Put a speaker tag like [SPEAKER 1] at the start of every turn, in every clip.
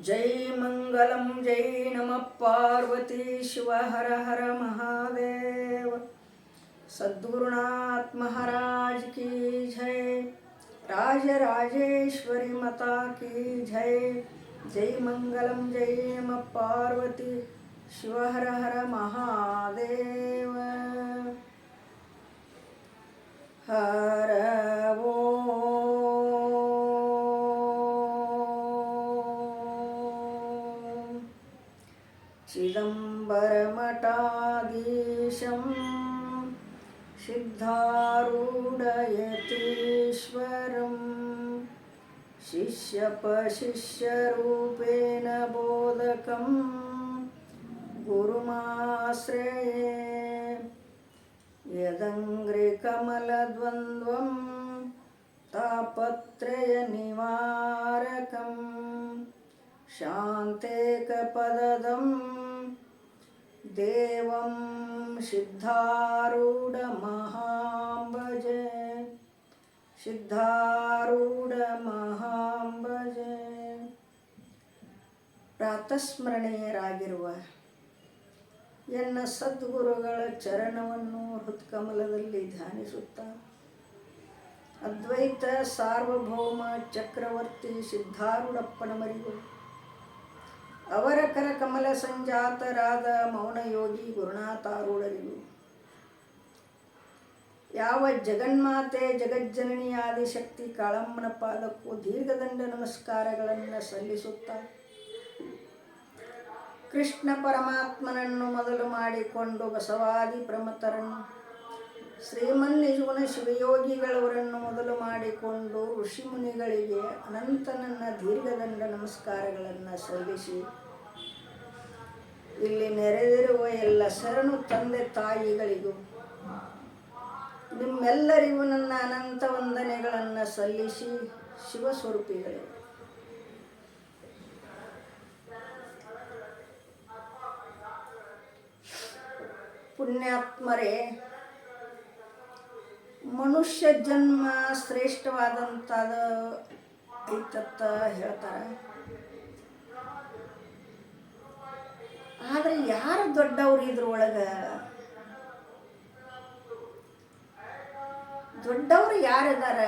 [SPEAKER 1] जय मंगलम जय नमः पार्वती शिव हर हर महादेव। सद्गुरुनाथ महाराज की जय। राजराजेश्वरी माता की जय। जय मंगलम जय नमः पार्वती शिव हर हर महादेव। हर चिदंबरमठाधीशं सिद्धारूढयतीश्वरं शिष्यपशिष्यरूपेण बोधकं गुरुमाश्रये। यदङ्घ्रिकमलद्वन्द्वं तापत्रयनिवारकं शान्तेकपददं देवं सिद्धारूढमहां भजे। ಸಿದ್ಧಾರೂಢಮಹಾಂ ಭಜೆ. ಪ್ರಾತಸ್ಮರಣೀಯರಾಗಿರುವ ಎನ್ನ ಸದ್ಗುರುಗಳ ಚರಣವನ್ನು ಹೃತ್ಕಮಲದಲ್ಲಿ ಧ್ಯಾನಿಸುತ್ತಾ ಅದ್ವೈತ ಸಾರ್ವಭೌಮ ಚಕ್ರವರ್ತಿ ಸಿದ್ಧಾರೂಢಪ್ಪನವರಿಗೂ ಅವರ ಕರಕಮಲ ಸಂಜಾತರಾದ ಮೌನಯೋಗಿ ಗುರುನಾಥಾರೂಢರಿಗೂ ಯಾವ ಜಗನ್ಮಾತೆ ಜಗಜ್ಜನನಿ ಆದಿಶಕ್ತಿ ಕಾಳಮ್ಮನ ಪಾದಕ್ಕೂ ದೀರ್ಘದಂಡ ನಮಸ್ಕಾರಗಳನ್ನು ಸಲ್ಲಿಸುತ್ತಾ ಕೃಷ್ಣ ಪರಮಾತ್ಮನನ್ನು ಮೊದಲು ಮಾಡಿಕೊಂಡು ಬಸವಾದಿ ಪ್ರಮತರನ್ನು ಶ್ರೀಮನ್ನಿಜುಗುಣ ಶಿವಯೋಗಿಗಳವರನ್ನು ಮೊದಲು ಮಾಡಿಕೊಂಡು ಋಷಿಮುನಿಗಳಿಗೆ ಅನಂತನನ್ನ ದೀರ್ಘದಂಡ ನಮಸ್ಕಾರಗಳನ್ನು ಸಲ್ಲಿಸಿ ಇಲ್ಲಿ ನೆರೆದಿರುವ ಎಲ್ಲ ಶರಣು ತಂದೆ ತಾಯಿಗಳಿಗೂ ನಿಮ್ಮೆಲ್ಲರಿಗೂ ನನ್ನ ಅನಂತ ವಂದನೆಗಳನ್ನು ಸಲ್ಲಿಸಿ ಶಿವಸ್ವರೂಪಿಗಳೇ, ಪುಣ್ಯಾತ್ಮರೇ, ಮನುಷ್ಯ ಜನ್ಮ ಶ್ರೇಷ್ಠವಾದಂಥದ್ದು ಐತತ್ತ ಹೇಳ್ತಾರೆ. ಆದರೆ ಯಾರು ದೊಡ್ಡವ್ರು ಇದ್ರೊಳಗೆ? ದೊಡ್ಡವರು ಯಾರಿದಾರ?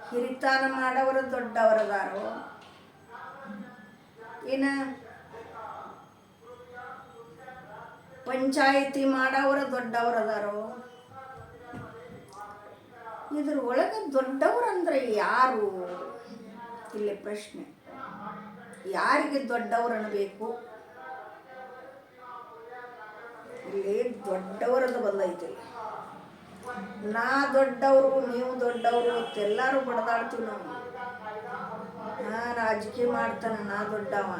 [SPEAKER 1] ಹಿರಿತಾನ ಮಾಡವರು ದೊಡ್ಡವರದಾರೋ ಏನ ಪಂಚಾಯಿತಿ ಮಾಡವರು ದೊಡ್ಡವರದಾರೋ? ಇದ್ರ ಒಳಗೆ ದೊಡ್ಡವರಂದ್ರೆ ಯಾರು? ಇಲ್ಲಿ ಪ್ರಶ್ನೆ. ಯಾರಿಗೆ ದೊಡ್ಡವರು ಅನ್ನಬೇಕು? ಇಲ್ಲಿ ದೊಡ್ಡವರದ್ದು ಬಂದೈತಿ. ನಾ ದೊಡ್ಡವರು, ನೀವು ದೊಡ್ಡವರು ಎಲ್ಲರೂ ಬಡದಾಡ್ತೀವಿ ನಾವು. ರಾಜಕೀಯ ಮಾಡ್ತಾನೆ ನಾ ದೊಡ್ಡವ,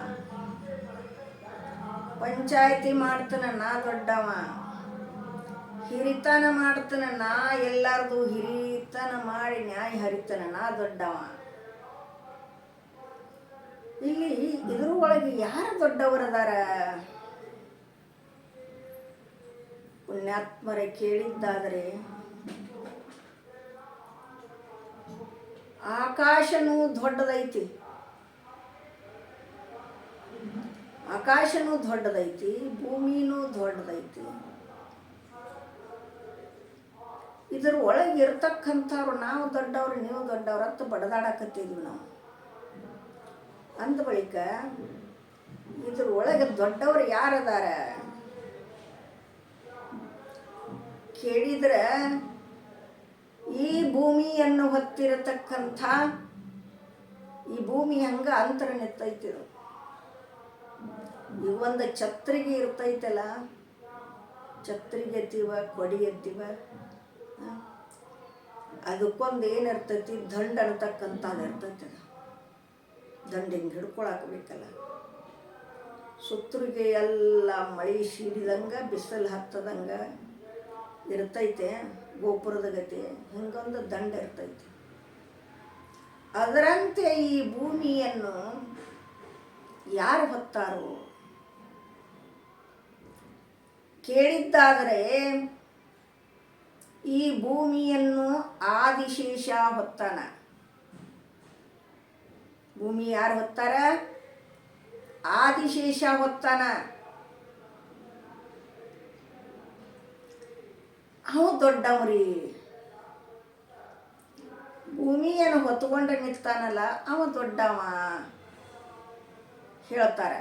[SPEAKER 1] ಪಂಚಾಯತಿ ಮಾಡ್ತಾನೆ ನಾ ದೊಡ್ಡವ, ಹಿರಿತನ ಮಾಡ್ತಾನೆ ನಾ, ಎಲ್ಲಾರ್ದು ಹಿರಿತನ ಮಾಡಿ ನ್ಯಾಯ ಹರಿತಾನೆ ನಾ ದೊಡ್ಡವ. ಇಲ್ಲಿ ಇದ್ರ ಒಳಗೆ ಯಾರು ದೊಡ್ಡವರದಾರ? ಪುಣ್ಯಾತ್ಮರೇ, ಕೇಳಿದ್ದಾದರೆ ಆಕಾಶನೂ ದೊಡ್ಡದೈತಿ, ಆಕಾಶನೂ ದೊಡ್ಡದೈತಿ, ಭೂಮಿನೂ ದೊಡ್ಡದೈತಿ. ಇದ್ರ ಒಳಗೆ ಇರ್ತಕ್ಕಂಥವ್ರು ನಾವು ದೊಡ್ಡವ್ರು ನೀವು ದೊಡ್ಡವ್ರು ಅಂತ ಬಡದಾಡಕತ್ತಿದ್ವಿ ನಾವು. ಅಂದ ಬಳಿಕ ಇದ್ರ ಒಳಗೆ ದೊಡ್ಡವರು ಯಾರದಾರ ಕೇಳಿದ್ರೆ, ಈ ಭೂಮಿಯನ್ನು ಹೊತ್ತಿರತಕ್ಕಂಥ ಈ ಭೂಮಿ ಹಂಗ ಅಂತರ ನಿತ್ತೈತಿರು. ಈ ಒಂದು ಛತ್ರಿಗೆ ಇರ್ತೈತಲ್ಲ, ಛತ್ರಿಗೆ ಎತ್ತೀವ, ಕೊಡಿ ಎತ್ತೀವ, ಅದಕ್ಕೊಂದು ಏನಿರ್ತೈತಿ, ದಂಡ ಅನ್ನತಕ್ಕಂಥದ್ದು ಇರ್ತೈತಿ. ದಂಡ ಹಿಂಗೆ ಹಿಡ್ಕೊಳಕಬೇಕಲ್ಲ. ಸುತ್ತರಿಗೆ ಎಲ್ಲ ಮಳೆ ಸೀಡಿದಂಗೆ ಬಿಸಿಲು ಹತ್ತದಂಗೆ ಇರ್ತೈತೆ ಗೋಪುರದ ಗತಿ. ಹಿಂಗೊಂದು ದಂಡ ಇರ್ತೈತೆ. ಅದರಂತೆ ಈ ಭೂಮಿಯನ್ನು ಯಾರು ಹೊತ್ತಾರೋ ಕೇಳಿದ್ದಾದರೆ, ಈ ಭೂಮಿಯನ್ನು ಆದಿಶೇಷ ಹೊತ್ತಾನ. ಭೂಮಿ ಯಾರು ಹೊತ್ತಾರ? ಆದಿಶೇಷ ಹೊತ್ತಾನ. ಅವ ದೊಡ್ಡವ್ರಿ. ಭೂಮಿಯನ್ನು ಹೊತ್ಕೊಂಡು ನಿಂತಾನಲ್ಲ ಅವ ದೊಡ್ಡವ ಹೇಳ್ತಾರೆ.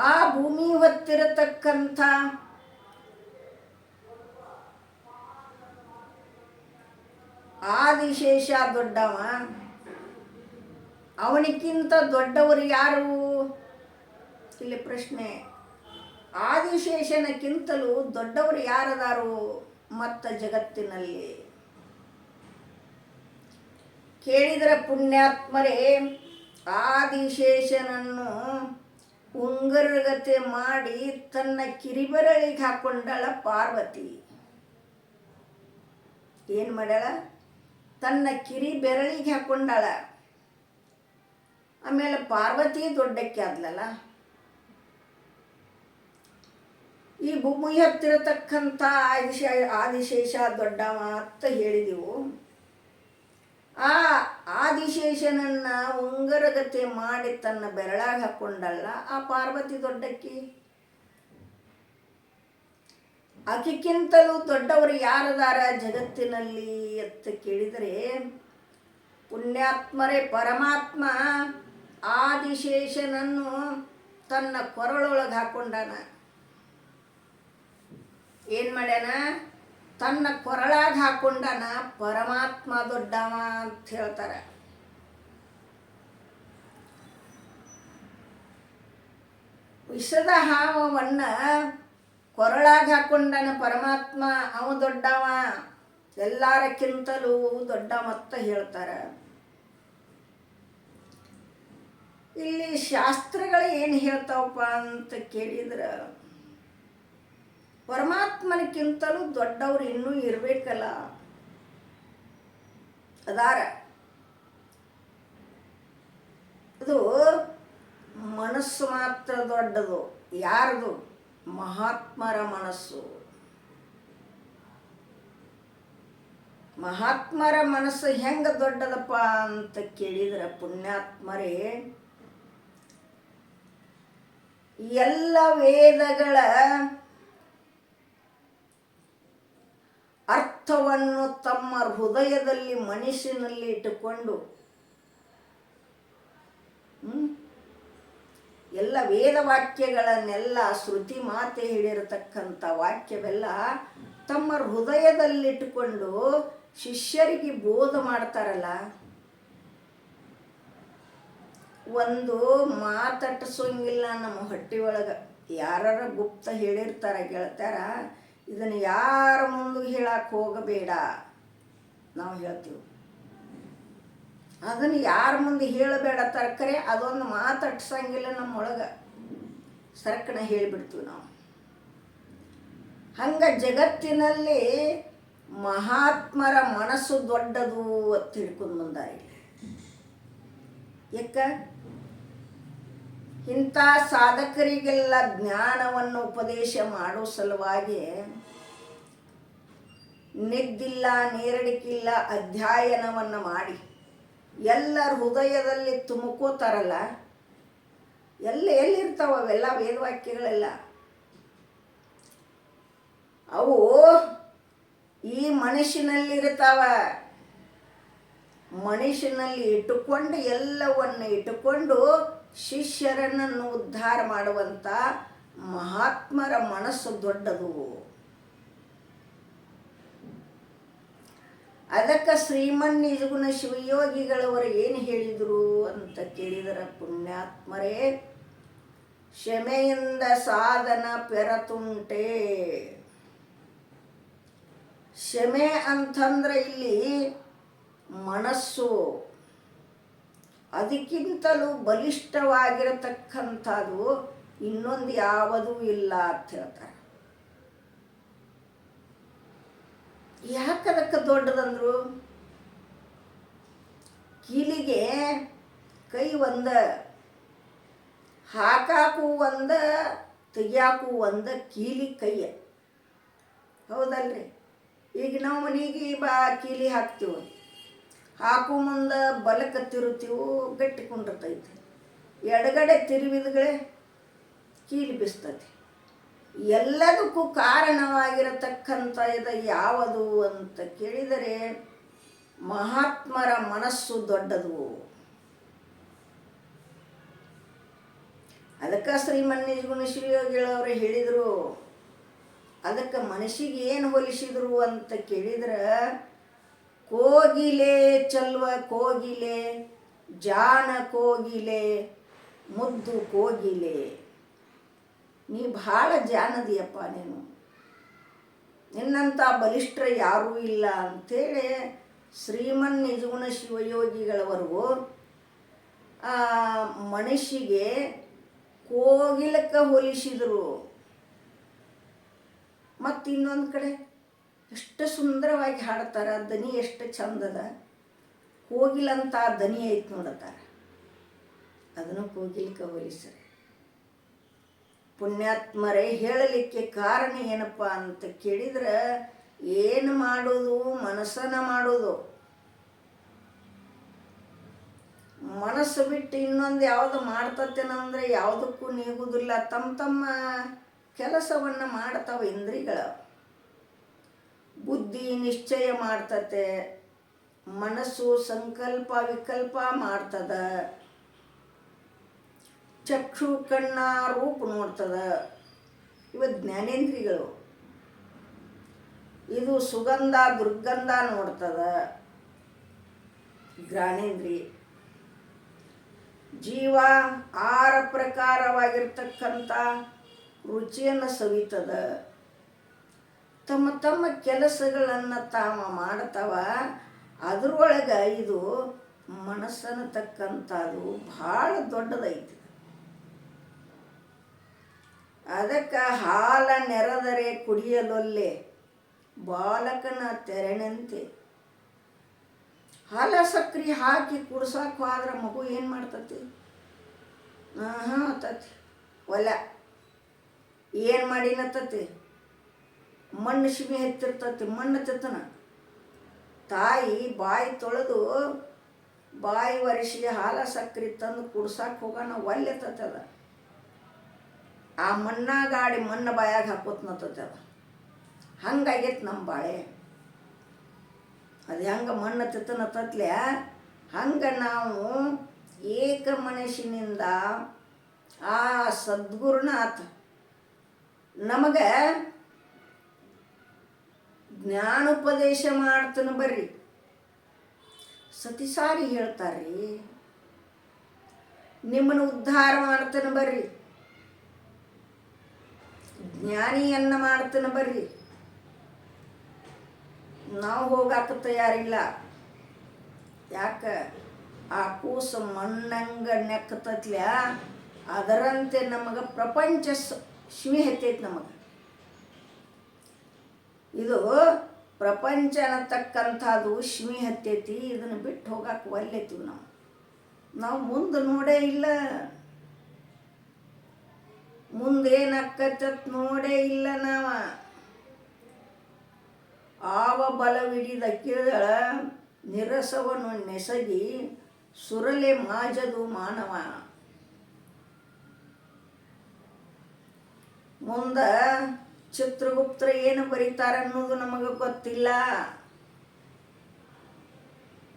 [SPEAKER 1] ಆ ಭೂಮಿ ಹೊತ್ತಿರತಕ್ಕಂಥ ಆದಿಶೇಷ ದೊಡ್ಡವ. ಅವನಿಗಿಂತ ದೊಡ್ಡವರು ಯಾರು? ಇಲ್ಲಿ ಪ್ರಶ್ನೆ. ಆದಿಶೇಷನಕ್ಕಿಂತಲೂ ದೊಡ್ಡವರು ಯಾರದಾರು ಮತ್ತ ಜಗತ್ತಿನಲ್ಲಿ? ಕೇಳಿದರೆ ಪುಣ್ಯಾತ್ಮರೇ, ಆದಿಶೇಷನನ್ನು ಉಂಗರಗತೆ ಮಾಡಿ ತನ್ನ ಕಿರಿಬೆರಳಿಗೆ ಹಾಕೊಂಡಳ ಪಾರ್ವತಿ. ಏನು ಮಾಡ್ಯಾಳ? ತನ್ನ ಕಿರಿ ಬೆರಳಿಗೆ ಹಾಕೊಂಡಾಳ. ಆಮೇಲೆ ಪಾರ್ವತಿ ದೊಡ್ಡಕ್ಕೆ ಆದ್ಲಲ್ಲ. ಈ ಭೂಮಿ ಹತ್ತಿರತಕ್ಕಂಥ ಆದಿಶೇಷ ದೊಡ್ಡವ ಅಂತ ಹೇಳಿದೆವು. ಆ ಆದಿಶೇಷನನ್ನ ಉಂಗರಗತೆ ಮಾಡಿ ತನ್ನ ಬೆರಳಾಗ ಹಾಕೊಂಡಲ್ಲ ಆ ಪಾರ್ವತಿ ದೊಡ್ಡಕ್ಕಿ. ಆಕೆಕ್ಕಿಂತಲೂ ದೊಡ್ಡವರು ಯಾರದಾರ ಜಗತ್ತಿನಲ್ಲಿ ಅಂತ ಕೇಳಿದರೆ ಪುಣ್ಯಾತ್ಮರೇ, ಪರಮಾತ್ಮ ಆದಿಶೇಷನನ್ನು ತನ್ನ ಕೊರಳೊಳಗೆ ಹಾಕೊಂಡಾನ. ಏನು ಮಾಡ್ಯಾನ? ತನ್ನ ಕೊರಳಾಗ ಹಾಕೊಂಡಾನ. ಪರಮಾತ್ಮ ದೊಡ್ಡವ ಅಂತ ಹೇಳ್ತಾರೆ. ವಿಷದ ಹಾವನ್ನ ಕೊರಳಾಗ ಹಾಕೊಂಡಾನ ಪರಮಾತ್ಮ. ಅವ ದೊಡ್ಡವ, ಎಲ್ಲಾರಕ್ಕಿಂತಲೂ ದೊಡ್ಡ ಮತ್ತ ಹೇಳ್ತಾರೆ. ಇಲ್ಲಿ ಶಾಸ್ತ್ರಗಳು ಏನು ಹೇಳ್ತಾವಪ್ಪ ಅಂತ ಕೇಳಿದ್ರೆ, ಪರಮಾತ್ಮನಕ್ಕಿಂತಲೂ ದೊಡ್ಡವ್ರು ಇನ್ನೂ ಇರಬೇಕಲ್ಲ, ಅದಾರ. ಅದು ಮನಸ್ಸು ಮಾತ್ರ ದೊಡ್ಡದು. ಯಾರದು? ಮಹಾತ್ಮರ ಮನಸ್ಸು. ಮಹಾತ್ಮರ ಮನಸ್ಸು ಹೆಂಗ ದೊಡ್ಡದಪ್ಪ ಅಂತ ಕೇಳಿದ್ರೆ ಪುಣ್ಯಾತ್ಮರೇ, ಎಲ್ಲ ವೇದಗಳ ಅರ್ಥವನ್ನು ತಮ್ಮ ಹೃದಯದಲ್ಲಿ ಮನಸ್ಸಿನಲ್ಲಿ ಇಟ್ಟುಕೊಂಡು ಎಲ್ಲ ವೇದ ವಾಕ್ಯಗಳನ್ನೆಲ್ಲ ಶ್ರುತಿ ಮಾತೆ ಹೇಳಿರತಕ್ಕಂಥ ವಾಕ್ಯವೆಲ್ಲ ತಮ್ಮ ಹೃದಯದಲ್ಲಿಟ್ಟುಕೊಂಡು ಶಿಷ್ಯರಿಗೆ ಬೋಧ ಮಾಡ್ತಾರಲ್ಲ. ಒಂದು ಮಾತಟ್ಟಿಸೋಂಗಿಲ್ಲ ನಮ್ಮ ಹೊಟ್ಟೆ ಒಳಗೆ. ಯಾರ ಗುಪ್ತ ಹೇಳಿರ್ತಾರ ಗೆಳತಾರ, ಇದನ್ನು ಯಾರ ಮುಂದೆ ಹೇಳಕ್ಕೆ ಹೋಗಬೇಡ ನಾವು ಹೇಳ್ತೀವಿ. ಅದನ್ನು ಯಾರ ಮುಂದೆ ಹೇಳಬೇಡ ತರಕರೆ ಅದೊಂದು ಮಾತಟ್ಟಿಸಂಗಿಲ್ಲ ನಮ್ಮೊಳಗೆ, ಸರ್ಕಣ ಹೇಳಿಬಿಡ್ತೀವಿ ನಾವು. ಹಂಗೆ ಜಗತ್ತಿನಲ್ಲಿ ಮಹಾತ್ಮರ ಮನಸ್ಸು ದೊಡ್ಡದು ಅಂತ ತಿಳ್ಕೊಂಡು ಬಂದಾರೆ. ಯಾಕ? ಇಂಥ ಸಾಧಕರಿಗೆಲ್ಲ ಜ್ಞಾನವನ್ನು ಉಪದೇಶ ಮಾಡೋ ಸಲುವಾಗಿ ನಿದ್ದಿಲ್ಲ ನೀರಡಿಕಿಲ್ಲ ಅಧ್ಯಯನವನ್ನು ಮಾಡಿ ಎಲ್ಲರ ಹೃದಯದಲ್ಲಿ ತುಮಕೋತಾರಲ್ಲ. ಎಲ್ಲಿರ್ತಾವ ಅವೆಲ್ಲ ವೇದವಾಕ್ಯಗಳೆಲ್ಲ? ಅವು ಈ ಮನುಷ್ಯನಲ್ಲಿರ್ತಾವ. ಮನುಷ್ಯನಲ್ಲಿ ಇಟ್ಟುಕೊಂಡು ಎಲ್ಲವನ್ನು ಇಟ್ಟುಕೊಂಡು ಶಿಷ್ಯರನ್ನು ಉದ್ಧಾರ ಮಾಡುವಂಥ ಮಹಾತ್ಮರ ಮನಸ್ಸು ದೊಡ್ಡದು. ಅದಕ್ಕೆ ಶ್ರೀಮನ್ ನಿಜಗುಣ ಶಿವಯೋಗಿಗಳವರು ಏನು ಹೇಳಿದರು ಅಂತ ಕೇಳಿದರೆ ಪುಣ್ಯಾತ್ಮರೇ, ಕ್ಷಮೆಯಿಂದ ಸಾಧನ ಪೆರತುಂಟೆ. ಕ್ಷಮೆ ಅಂತಂದ್ರೆ ಇಲ್ಲಿ ಮನಸ್ಸು, ಅದಕ್ಕಿಂತಲೂ ಬಲಿಷ್ಠವಾಗಿರತಕ್ಕಂಥದ್ದು ಇನ್ನೊಂದು ಯಾವುದೂ ಇಲ್ಲ ಅಂತ ಹೇಳ್ತಾರೆ. ಯಾಕದಕ್ಕೆ ದೊಡ್ಡದಂದ್ರು? ಕೀಲಿಗೆ ಕೈ ಒಂದ, ಹಾಕಾಕು ಒಂದ, ತೆಗಿಯಾಕು ಒಂದ, ಕೀಲಿ ಕೈಯ. ಹೌದಲ್ರಿ? ಈಗ ನಾವು ಮನೆಗೆ ಕೀಲಿ ಹಾಕ್ತೀವಿ, ಹಾಕು ಮುಂದೆ ಬಲಕ್ಕೆ ತಿರುತ್ತೀವು ಗಟ್ಟಿಕೊಂಡಿರ್ತೈತಿ, ಎಡಗಡೆ ತಿರುವಿದ್ಗಳೇ ಕೀಲಿ ಬಿಸ್ತತಿ. ಎಲ್ಲದಕ್ಕೂ ಕಾರಣವಾಗಿರತಕ್ಕಂಥ ಇದು ಯಾವುದು ಅಂತ ಕೇಳಿದರೆ ಮಹಾತ್ಮರ ಮನಸ್ಸು ದೊಡ್ಡದು. ಅದಕ್ಕೆ ಶ್ರೀಮನ್ನಿಜಗುಣ ಶಿವಯೋಗಿಗಳವರು ಹೇಳಿದರು. ಅದಕ್ಕೆ ಮನಸ್ಸಿಗೆ ಏನು ಹೋಲಿಸಿದರು ಅಂತ ಕೇಳಿದ್ರೆ, ಕೋಗಿಲೆ ಚಲ್ವ ಕೋಗಿಲೆ, ಜಾಣ ಕೋಗಿಲೆ, ಮುದ್ದು ಕೋಗಿಲೆ, ನೀ ಭಾಳ ಜಾನದಿಯಪ್ಪ, ನಿನ್ನಂಥ ಬಲಿಷ್ಠರ ಯಾರೂ ಇಲ್ಲ ಅಂಥೇಳಿ ಶ್ರೀಮನ್ನಿಜಗುಣ ಶಿವಯೋಗಿಗಳವರು ಮನುಷ್ಯಗೆ ಕೋಗಿಲಕ್ಕೆ ಹೋಲಿಸಿದರು. ಮತ್ತು ಇನ್ನೊಂದು ಕಡೆ ಎಷ್ಟು ಸುಂದರವಾಗಿ ಹಾಡ್ತಾರೆ, ದನಿ ಎಷ್ಟು ಚಂದದ, ಕೋಗಿಲಂತ ದನಿ ಐತೆ ನೋಡತ್ತಾರೆ, ಅದನ್ನು ಕೋಗಿಲಕ್ಕೆ ಹೋಲಿಸ್ತಾರೆ. ಪುಣ್ಯಾತ್ಮರೇ ಹೇಳಲಿಕ್ಕೆ ಕಾರಣ ಏನಪ್ಪ ಅಂತ ಕೇಳಿದ್ರೆ, ಏನು ಮಾಡೋದು ಮನಸ್ಸನ್ನ ಮಾಡೋದು. ಮನಸ್ಸು ಬಿಟ್ಟು ಇನ್ನೊಂದು ಯಾವುದು ಮಾಡ್ತತ್ತೇನಂದ್ರೆ ಯಾವುದಕ್ಕೂ ನೀಗುವುದಿಲ್ಲ. ತಮ್ಮ ಕೆಲಸವನ್ನು ಮಾಡ್ತಾವೆ ಇಂದ್ರಿಯಗಳು. ಬುದ್ಧಿ ನಿಶ್ಚಯ ಮಾಡ್ತತೆ, ಮನಸ್ಸು ಸಂಕಲ್ಪ ವಿಕಲ್ಪ ಮಾಡ್ತದ, ಚಕ್ಷು ಕಣ್ಣ ರೂಪ ನೋಡ್ತದ, ಇವ ಜ್ಞಾನೇಂದ್ರಿಗಳು. ಇದು ಸುಗಂಧ ದುರ್ಗಂಧ ನೋಡ್ತದ, ಘ್ರಾಣೇಂದ್ರಿ. ಜೀವ 6 ಪ್ರಕಾರವಾಗಿರ್ತಕ್ಕಂಥ ರುಚಿಯನ್ನು ಸವಿತದ. ತಮ್ಮ ಕೆಲಸಗಳನ್ನು ತಾವ ಮಾಡ್ತಾವ. ಅದರೊಳಗೆ ಇದು ಮನಸ್ಸನ್ನತಕ್ಕಂಥದ್ದು ಭಾಳ ದೊಡ್ಡದೈತಿ. ಅದಕ್ಕೆ ಹಾಲ ನೆರೆದರೆ ಕುಡಿಯಲೊಲ್ಲೆ, ಬಾಲಕನ ತೆರೆನಂತೆ. ಹಾಲ ಸಕ್ರೆ ಹಾಕಿ ಕುಡ್ಸಕ್ಕೆ ಹೋದ್ರೆ ಮಗು ಏನು ಮಾಡ್ತತಿ? ಅತ್ತತಿ ಒಲ್ಲ. ಏನು ಮಾಡಿನತ್ತತಿ? ಮಣ್ಣು ಶಿಮೆ ಎತ್ತಿರ್ತತಿ, ಮಣ್ಣು ತಿತ್ತನ. ತಾಯಿ ಬಾಯಿ ತೊಳೆದು ಬಾಯಿ ಒರೆಸಿ ಹಾಲ ಸಕ್ರೆ ತಂದು ಕುಡ್ಸಕ್ಕೆ ಹೋಗೋಣ ಒಲ್ಲೆತ್ತದ. ಆ ಮಣ್ಣಾಗಾಡಿ ಮಣ್ಣು ಬಾಯಾಗ ಹಾಕೋತ್ನತ್ತದ. ಹಂಗಾಗೈತೆ ನಮ್ಮ ಬಾಳೆ. ಅದು ಹೆಂಗೆ ಮಣ್ಣು ತಿತ್ತನತ್ತತ್ಲೆ, ಹಂಗೆ ನಾವು ಏಕ ಮನಸ್ಸಿನಿಂದ ಆ ಸದ್ಗುರುನಾಥ ನಮಗೆ ಜ್ಞಾನೋಪದೇಶ ಮಾಡ್ತಾನೆ ಬರ್ರಿ. ಸತಿಸಾರಿ ಹೇಳ್ತಾರ್ರಿ, ನಿಮ್ಮನ್ನು ಉದ್ಧಾರ ಮಾಡ್ತಾನೆ ಬರ್ರಿ, ಜ್ಞಾನಿಯನ್ನ ಮಾಡ್ತಾನೆ ಬರ್ರಿ. ನಾವು ಹೋಗಾಕ ತಯಾರಿಲ್ಲ. ಯಾಕೆ? ಆ ಕೂಸು ಮಣ್ಣಂಗ ನೆಕ್ಕತ್ಲ, ಅದರಂತೆ ನಮಗೆ ಪ್ರಪಂಚ ಶಿವಿ ಹತ್ತೈತಿ. ನಮಗೆ ಇದು ಪ್ರಪಂಚ ಅನ್ನತಕ್ಕಂಥದ್ದು ಶಿವಿ ಹತ್ತೈತಿ. ಇದನ್ನು ಬಿಟ್ಟು ಹೋಗಾಕ ಒಲ್ಲೆತೀವಿ. ನಾವು ಮುಂದೆ ನೋಡೇ ಇಲ್ಲ, ಮುಂದೇನಾಕತ್ತ ನೋಡೇ ಇಲ್ಲ. ಆವ ಬಲವಿಡಿದ ಕೇಳ ನಿರಸವನ್ನು ನೆಸಗಿ ಸುರಲೆ ಮಾಜದು ಮಾನವ. ಮುಂದ ಚಿತ್ರಗುಪ್ತರ ಏನು ಬರೀತಾರೆ ಅನ್ನೋದು ನಮಗೆ ಗೊತ್ತಿಲ್ಲ.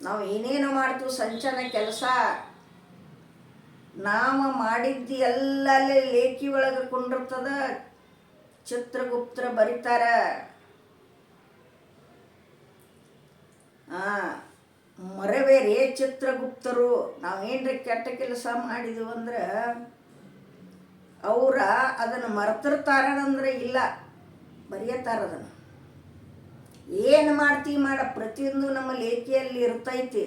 [SPEAKER 1] ನಾವು ಏನೇನು ಮಾಡ್ತೀವಿ ಸಂಚನ ಕೆಲಸ, ನಾವು ಮಾಡಿದ್ದು ಎಲ್ಲ ಲೇಖಿ ಒಳಗೆ ಕೊಂಡಿರ್ತದ. ಚಿತ್ರಗುಪ್ತರ ಬರೀತಾರ. ಮರವೇರೆ ಚಿತ್ರಗುಪ್ತರು. ನಾವೇನ್ರಿ ಕೆಟ್ಟ ಕೆಲಸ ಮಾಡಿದ್ವು ಅಂದ್ರೆ ಅವರ ಅದನ್ನು ಮರೆತಿರ್ತಾರಂದ್ರೆ ಇಲ್ಲ, ಬರೆಯತ್ತಾರ. ಅದನ್ನು ಏನು ಮಾಡ್ತೀವಿ ಮಾಡ ಪ್ರತಿಯೊಂದು ನಮ್ಮ ಲೇಖಿಯಲ್ಲಿ ಇರ್ತೈತಿ.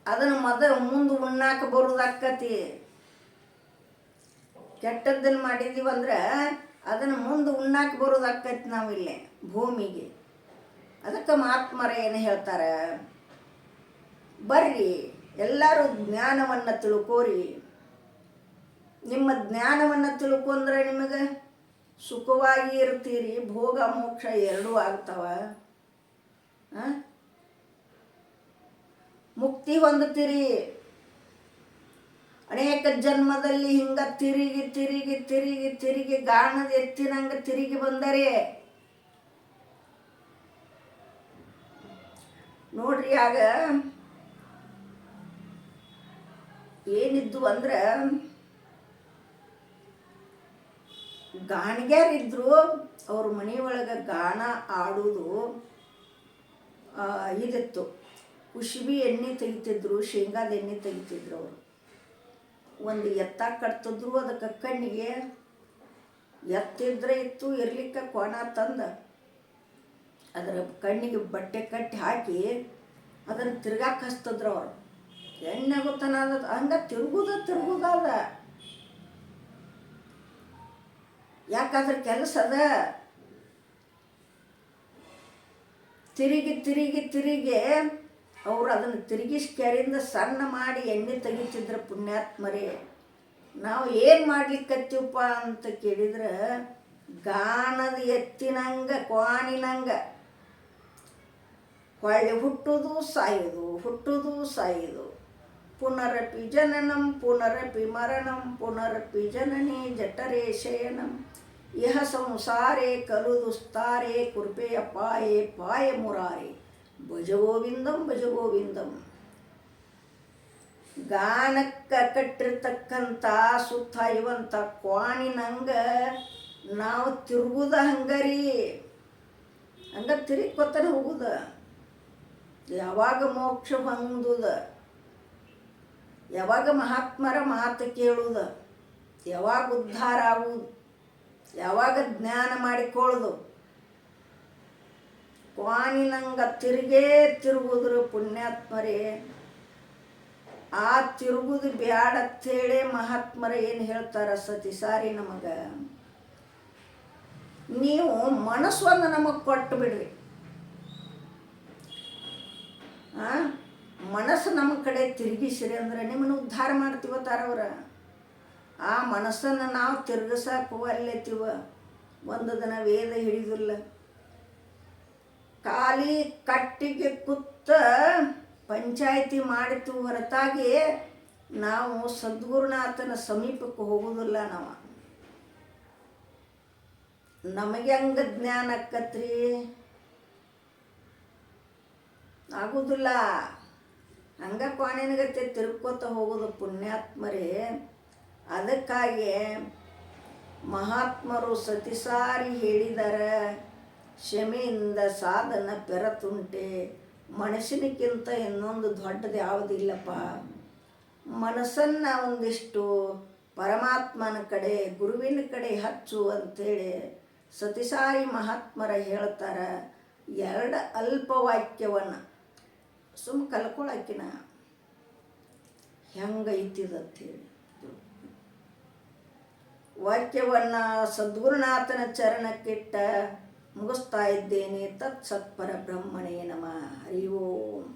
[SPEAKER 1] ಅದನ್ನು ಮುಂದೆ ಉಣ್ಣಾಕ ಬರೋದಾಕತಿ. ಕೆಟ್ಟದ್ದನ್ನು ಮಾಡಿದೀವಂದ್ರೆ ಅದನ್ನು ಮುಂದೆ ಉಣ್ಣಾಕ ಬರೋದಾಕತಿ ನಾವಿಲ್ಲೇ ಭೂಮಿಗೆ. ಅದಕ್ಕೆ ಮಹಾತ್ಮರ ಏನು ಹೇಳ್ತಾರೆ? ಬರ್ರಿ ಎಲ್ಲರೂ ಜ್ಞಾನವನ್ನು ತಿಳ್ಕೋರಿ. ನಿಮ್ಮ ಜ್ಞಾನವನ್ನು ತಿಳ್ಕೊಂಡ್ರೆ ನಿಮಗೆ ಸುಖವಾಗಿ ಇರ್ತೀರಿ. ಭೋಗ ಮೋಕ್ಷ ಎರಡೂ ಆಗ್ತಾವ. ಮುಕ್ತಿ ಹೊಂದುತ್ತೀರಿ. ಅನೇಕ ಜನ್ಮದಲ್ಲಿ ಹಿಂಗ ತಿರುಗಿ ತಿರುಗಿ ತಿರುಗಿ ತಿರುಗಿ ಗಾಣದ ಎತ್ತಿನಂಗ ತಿರುಗಿ ಬಂದರೆ ನೋಡ್ರಿ. ಆಗ ಏನಿದ್ದು ಅಂದ್ರೆ ಗಾಣಿಗ್ಯಾರಿದ್ರು. ಅವ್ರ ಮನೆಯೊಳಗೆ ಗಾಣ ಆಡುವುದು ಇದಿತ್ತು. ಕುಶಿಬಿ ಎಣ್ಣೆ ತೆಗಿತಿದ್ರು, ಶೇಂಗಾದ ಎಣ್ಣೆ ತೆಗಿತಿದ್ರು. ಅವರು ಒಂದು ಎತ್ತ ಕಟ್ತಿದ್ರು. ಅದಕ್ಕೆ ಕಣ್ಣಿಗೆ ಎತ್ತಿದ್ರೆ ಇತ್ತು, ಇರ್ಲಿಕ್ಕೆ ಕೋಣ ತಂದ ಅದರ ಕಣ್ಣಿಗೆ ಬಟ್ಟೆ ಕಟ್ಟಿ ಹಾಕಿ ಅದನ್ನು ತಿರ್ಗಾಕ ಹಚ್ತಿದ್ರು. ಅವರು ಎಣ್ಣೆ ಗೊತ್ತನ ಹಂಗೆ ತಿರುಗುದ ಯಾಕಾದ್ರೆ ಕೆಲಸ ಅದ. ತಿರುಗಿ ತಿರುಗಿ ತಿರುಗಿ ಅವರು ಅದನ್ನು ತಿರುಗಿಸಿ ಕೆರೆಯಿಂದ ಸಣ್ಣ ಮಾಡಿ ಎಣ್ಣೆ ತೆಗಿತಿದ್ರು ಪುಣ್ಯಾತ್ಮರೇ. ನಾವು ಏನು ಮಾಡ್ಲಿಕ್ಕತ್ತೀವಪ್ಪ ಅಂತ ಕೇಳಿದ್ರೆ ಗಾಣದ ಎತ್ತಿನಂಗ ಕ್ವಾಣಿನಂಗ ಹೊಳ್ಳಿ ಹುಟ್ಟುದು ಸಾಯುವುದು, ಹುಟ್ಟುದು ಸಾಯುವುದು. ಪುನರಪಿ ಜನನಂ ಪುನರಪಿ ಮರಣಂ ಪುನರಪಿ ಜನನಿ ಜಠರೇ ಶಯನಂ ಇಹ ಸಂಸಾರೇ ಕಲು ದುಸ್ತಾರೆ ಕೃಪೆಯ ಪಾಯೆ ಪಾಯ ಮುರಾರಿ ಭಜಗೋವಿಂದಂ ಭಜಗೋವಿಂದಂ. ಗಾನಕ್ಕೆ ಕಟ್ಟಿರ್ತಕ್ಕಂಥ ಸುತ್ತ ಇವಂಥ ಕ್ವಾಣಿನಂಗ ನಾವು ತಿರುಗುದ ಹಂಗರಿ. ಹಂಗ ತಿರುಗ್ಕೊತಾನೆ ಹೋಗುದ. ಯಾವಾಗ ಮೋಕ್ಷ ಹೊಂದುದ, ಯಾವಾಗ ಮಹಾತ್ಮರ ಮಾತು ಕೇಳುದ, ಯಾವಾಗ ಉದ್ಧಾರ ಆಗುವುದು, ಯಾವಾಗ ಜ್ಞಾನ ಮಾಡಿಕೊಳ್ಳೋದು. ಕ್ವಾಣಿನಂಗ ತಿರುಗೇ ತಿರುಗುದ್ರು ಪುಣ್ಯಾತ್ಮರೇ. ಆ ತಿರುಗುದು ಬ್ಯಾಡ ಅಂತೇಳಿ ಮಹಾತ್ಮರ ಏನು ಹೇಳ್ತಾರ ಸತಿಸಾರಿ ನಮಗೆ, ನೀವು ಮನಸ್ಸನ್ನು ನಮಗೆ ಕೊಟ್ಟು ಬಿಡ್ರಿ. ಮನಸ್ಸು ನಮ್ಮ ಕಡೆ ತಿರುಗಿಸಿರಿ ಅಂದ್ರೆ ನಿಮ್ಮನ್ನು ಉದ್ಧಾರ ಮಾಡ್ತೀವತ್ತಾರವ್ರ. ಆ ಮನಸ್ಸನ್ನು ನಾವು ತಿರುಗಿಸಕ್ಕೆ ಅಲ್ಲೇತೀವ. ಒಂದು ದಿನ ವೇದ ಹಿಡಿದಿಲ್ಲ, ಖಾಲಿ ಕಟ್ಟಿಗೆ ಕುತ್ತ ಪಂಚಾಯಿತಿ ಮಾಡಿತು ಹೊರತಾಗಿ ನಾವು ಸದ್ಗುರುನಾಥನ ಸಮೀಪಕ್ಕೆ ಹೋಗುವುದಿಲ್ಲ. ನಮಗೆ ಹಂಗ ಜ್ಞಾನ ಅಕ್ಕತ್ರಿ ಆಗುವುದಿಲ್ಲ. ಹಂಗ ಕ್ವಾಣಿನಗತ್ತೆ ತಿರುಗ್ಕೋತ ಹೋಗೋದು ಪುಣ್ಯಾತ್ಮರೇ. ಅದಕ್ಕಾಗಿ ಮಹಾತ್ಮರು ಸತಿಸಾರಿ ಹೇಳಿದ್ದಾರೆ, ಕ್ಷಮೆಯಿಂದ ಸಾಧನ ಪೆರತುಂಟೆ. ಮನಸ್ಸಿನಕ್ಕಿಂತ ಇನ್ನೊಂದು ದೊಡ್ಡದು ಯಾವುದಿಲ್ಲಪ್ಪ. ಮನಸ್ಸನ್ನು ಒಂದಿಷ್ಟು ಪರಮಾತ್ಮನ ಕಡೆ ಗುರುವಿನ ಕಡೆ ಹಚ್ಚು ಅಂಥೇಳಿ ಸತಿಸಾರಿ ಮಹಾತ್ಮರ ಹೇಳ್ತಾರೆ. ಎರಡು ಅಲ್ಪ ವಾಕ್ಯವನ್ನು ಸುಮ್ಮ ಕಲ್ಕೊಳಕಿನ ಹೆಂಗೈತಿದಂಥೇಳಿ ವಾಕ್ಯವನ್ನು ಸದ್ಗುರುನಾಥನ ಚರಣಕ್ಕಿಟ್ಟ ಮುಗಿಸ್ತಾ ಇದ್ದೇನೆ. ತತ್ ಸತ್ಪರ ಬ್ರಹ್ಮಣೇ ನಮಃ. ಹರಿ ಓಂ.